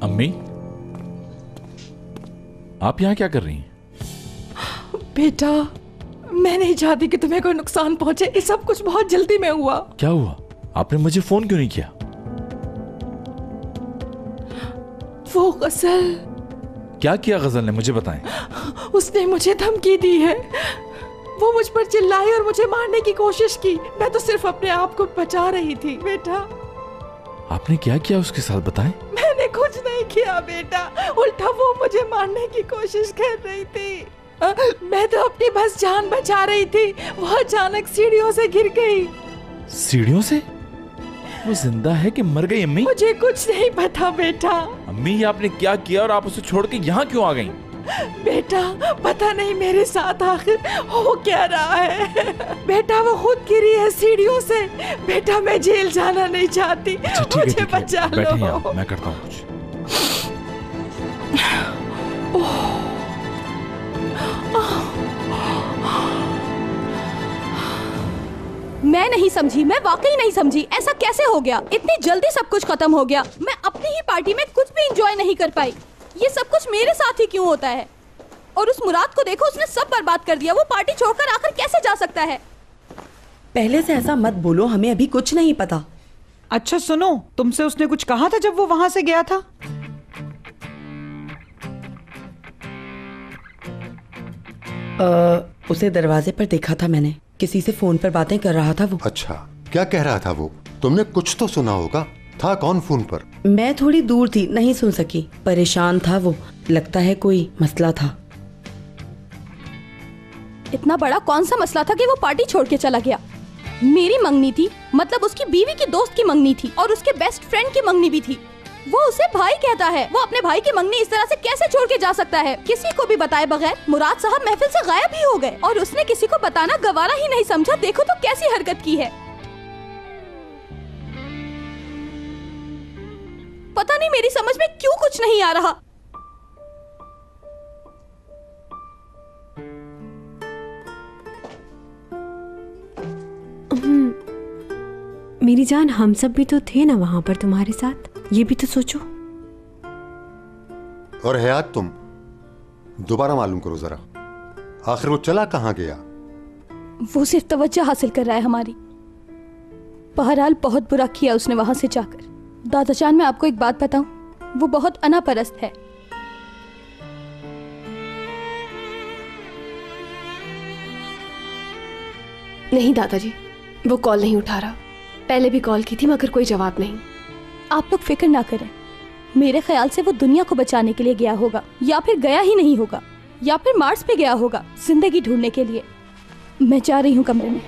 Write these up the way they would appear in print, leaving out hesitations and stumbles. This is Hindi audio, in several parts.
अम्मी, आप यहाँ क्या कर रही हैं? बेटा, मैं नहीं चाहती कि तुम्हें कोई नुकसान पहुंचे। ये सब कुछ बहुत जल्दी में हुआ। क्या हुआ? आपने मुझे फोन क्यों नहीं किया? वो गजल। क्या किया गजल ने, मुझे बताएं। उसने मुझे धमकी दी है। वो मुझ पर चिल्लाई और मुझे मारने की कोशिश की। मैं तो सिर्फ अपने आप को बचा रही थी। बेटा, आपने क्या किया उसके साथ, बताएं। मैंने कुछ नहीं किया बेटा, उल्टा वो मुझे मारने की कोशिश कर रही थी। मैं तो अपनी बस जान बचा रही थी। वो अचानक सीढ़ियों से गिर गई। सीढ़ियों से? वो जिंदा है कि मर गई अम्मी? मुझे कुछ नहीं पता बेटा। अम्मी, ये आपने क्या किया और आप उसे छोड़ के यहाँ क्यों आ गई? बेटा, पता नहीं मेरे साथ आखिर हो क्या रहा है। बेटा, वो खुद गिरी है सीढ़ियों से। बेटा, मैं जेल जाना नहीं चाहती। मुझे बचा लो। मैं करता हूँ कुछ। मैं नहीं समझी, मैं वाकई नहीं समझी। ऐसा कैसे हो गया? इतनी जल्दी सब कुछ खत्म हो गया। मैं अपनी ही पार्टी में कुछ भी एंजॉय नहीं कर पाई। ये सब कुछ मेरे साथ ही क्यों होता है? और उस मुराद को देखो, उसने सब बर्बाद कर दिया। वो पार्टी छोड़कर आखिर कैसे जा सकता है? पहले से ऐसा मत बोलो, हमें अभी कुछ नहीं पता। अच्छा सुनो, तुमसे उसने कुछ कहा था जब वो वहां से गया था? उसे दरवाजे पर देखा था मैंने। किसी से फोन पर बातें कर रहा था वो। अच्छा, क्या कह रहा था वो? तुमने कुछ तो सुना होगा। था कौन फोन पर? मैं थोड़ी दूर थी, नहीं सुन सकी। परेशान था वो, लगता है कोई मसला था। इतना बड़ा कौन सा मसला था कि वो पार्टी छोड़ के चला गया? मेरी मंगनी थी, मतलब उसकी बीवी की दोस्त की मंगनी थी, और उसके बेस्ट फ्रेंड की मंगनी भी थी। वो उसे भाई कहता है। वो अपने भाई की मंगनी इस तरह से कैसे छोड़ के जा सकता है? किसी को भी बताए बगैर मुराद साहब महफिल से गायब ही हो गए, और उसने किसी को बताना गवारा ही नहीं समझा। देखो तो कैसी हरकत की है। पता नहीं मेरी समझ में क्यों कुछ नहीं आ रहा। मेरी जान, हम सब भी तो थे ना वहां पर तुम्हारे साथ। ये भी तो सोचो। और हयात, तुम दोबारा मालूम करो जरा, आखिर वो चला कहाँ गया? वो सिर्फ तवज्जो हासिल कर रहा है हमारी। बहरहाल बहुत बुरा किया उसने वहां से जाकर। दादाजान, मैं आपको एक बात बताऊं, वो बहुत अनापरस्त है। नहीं दादाजी, वो कॉल नहीं उठा रहा। पहले भी कॉल की थी मगर कोई जवाब नहीं। आप लोग फिक्र ना करें। मेरे ख्याल से वो दुनिया को बचाने के लिए गया होगा, या फिर गया ही नहीं होगा, या फिर मार्स पे गया होगा जिंदगी ढूंढने के लिए। मैं जा रही हूँ कमरे में।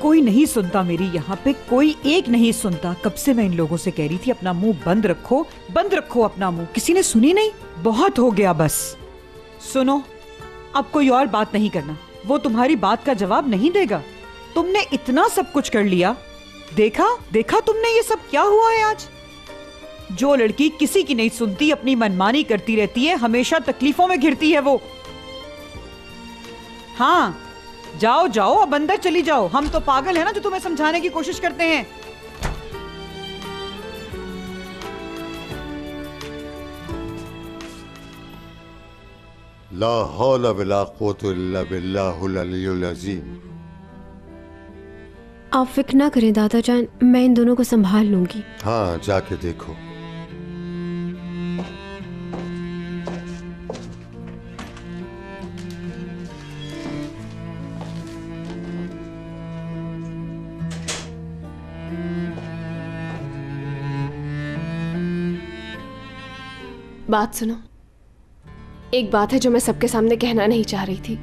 कोई नहीं सुनता मेरी, यहाँ पे कोई एक नहीं सुनता। कब से मैं इन लोगों से कह रही थी अपना मुंह बंद रखो अपना मुंह। किसी ने सुनी नहीं। बहुत हो गया बस। सुनो, अब कोई और बात नहीं करना। वो तुम्हारी बात का जवाब नहीं देगा। तुमने इतना सब कुछ कर लिया। देखा तुमने ये सब क्या हुआ है आज। जो लड़की किसी की नहीं सुनती, अपनी मनमानी करती रहती है, हमेशा तकलीफों में घिरती है वो। हाँ, जाओ अब अंदर चली जाओ। हम तो पागल है ना जो तुम्हें समझाने की कोशिश करते हैं। ला हौला वला कुव्वता इल्ला बिल्लाहिल अलिय्युल अज़ीम। आप फिक्र ना करें दादाजान, मैं इन दोनों को संभाल लूंगी। हाँ, जाके देखो। बात सुनो, एक बात है जो मैं सबके सामने कहना नहीं चाह रही थी।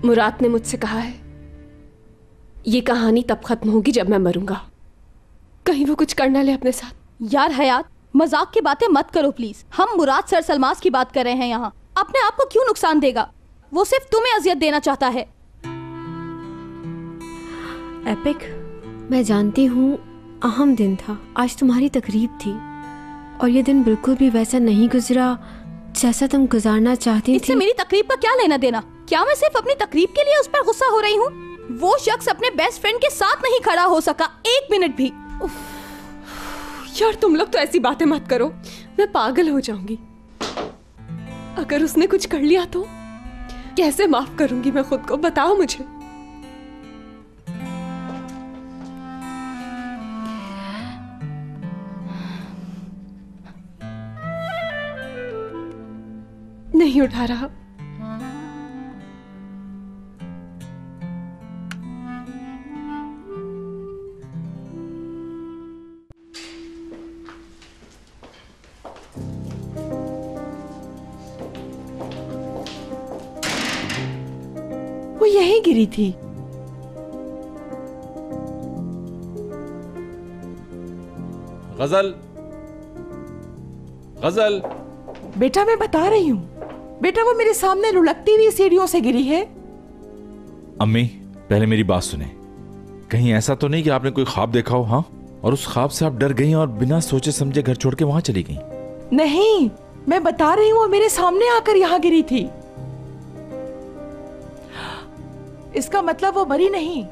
मुराद ने मुझसे कहा है ये कहानी तब खत्म होगी जब मैं मरूंगा। कहीं वो कुछ करना ले अपने साथ। यार हयात, मजाक की बातें मत करो प्लीज। हम मुराद सर सलमास की बात कर रहे हैं यहाँ। अपने आप को क्यों नुकसान देगा? वो सिर्फ तुम्हें अजियत देना चाहता है। एपिक, मैं जानती हूँ अहम दिन था। आज तुम्हारी तकरीब थी और ये दिन बिल्कुल भी वैसा नहीं गुजरा जैसा तुम गुजारना चाहती इससे थी। मेरी तकरीब का क्या लेना देना? क्या मैं सिर्फ अपनी तकरीब के लिए उस पर गुस्सा हो रही हूँ? वो शख्स अपने बेस्ट फ्रेंड के साथ नहीं खड़ा हो सका एक मिनट भी। यार तुम लोग तो ऐसी बातें मत करो, मैं पागल हो जाऊंगी। अगर उसने कुछ कर लिया तो कैसे माफ करूंगी मैं खुद को, बताओ मुझे। नहीं उठा रहा। वो यहीं गिरी थी। गजल, गजल। बेटा मैं बता रही हूँ, बेटा वो मेरे सामने लुढ़कती हुई सीढ़ियों से गिरी है। अम्मी पहले मेरी बात सुने। कहीं ऐसा तो नहीं कि आपने कोई ख्वाब देखा हो, हाँ, और उस ख्वाब से आप डर गई और बिना सोचे समझे घर छोड़ के वहां चली गई? नहीं, मैं बता रही हूँ वो मेरे सामने आकर यहाँ गिरी थी। इसका मतलब वो मरी नहीं,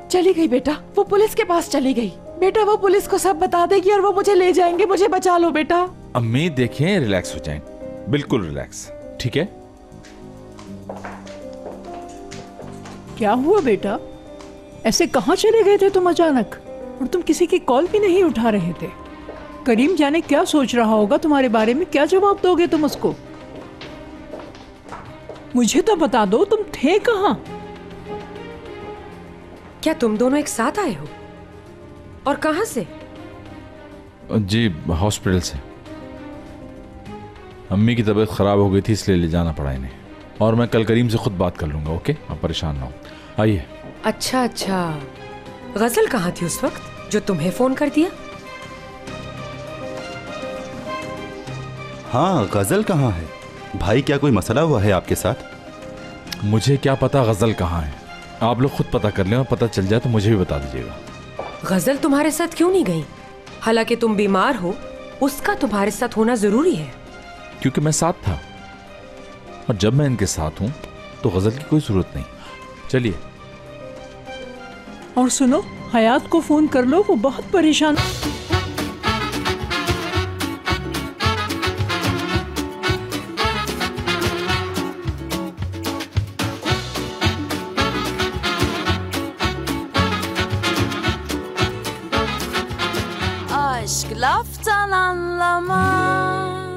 चली गई बेटा, वो पुलिस के पास चली गई। बेटा वो पुलिस को सब बता देगी और वो मुझे ले जाएंगे, मुझे बचा लो बेटा। अम्मी देखें, रिलैक्स हो जाएं, बिल्कुल रिलैक्स, ठीक है? क्या हुआ बेटा? ऐसे कहाँ चले गए थे तुम अचानक? और तुम किसी की कॉल भी नहीं उठा रहे थे। करीम जाने क्या सोच रहा होगा तुम्हारे बारे में, क्या जवाब दोगे तुम उसको? मुझे तो बता दो तुम थे कहाँ? क्या तुम दोनों एक साथ आए हो? और कहां से? जी हॉस्पिटल से। अम्मी की तबीयत खराब हो गई थी इसलिए ले जाना पड़ा इन्हें, और मैं कल करीम से खुद बात कर लूंगा। ओके, आप परेशान ना हो, आइए। अच्छा अच्छा, गजल कहाँ थी उस वक्त जो तुम्हें फोन कर दिया? हाँ, गजल कहाँ है? भाई क्या कोई मसला हुआ है आपके साथ? मुझे क्या पता गजल कहाँ है, आप लोग खुद पता कर लें और पता चल जाए तो मुझे भी बता दीजिएगा। गजल तुम्हारे साथ क्यों नहीं गई? हालांकि तुम बीमार हो, उसका तुम्हारे साथ होना जरूरी है। क्योंकि मैं साथ था, और जब मैं इनके साथ हूं तो गजल की कोई जरूरत नहीं। चलिए। और सुनो, हयात को फोन कर लो, वो बहुत परेशान। Aşk laftan anlamaz.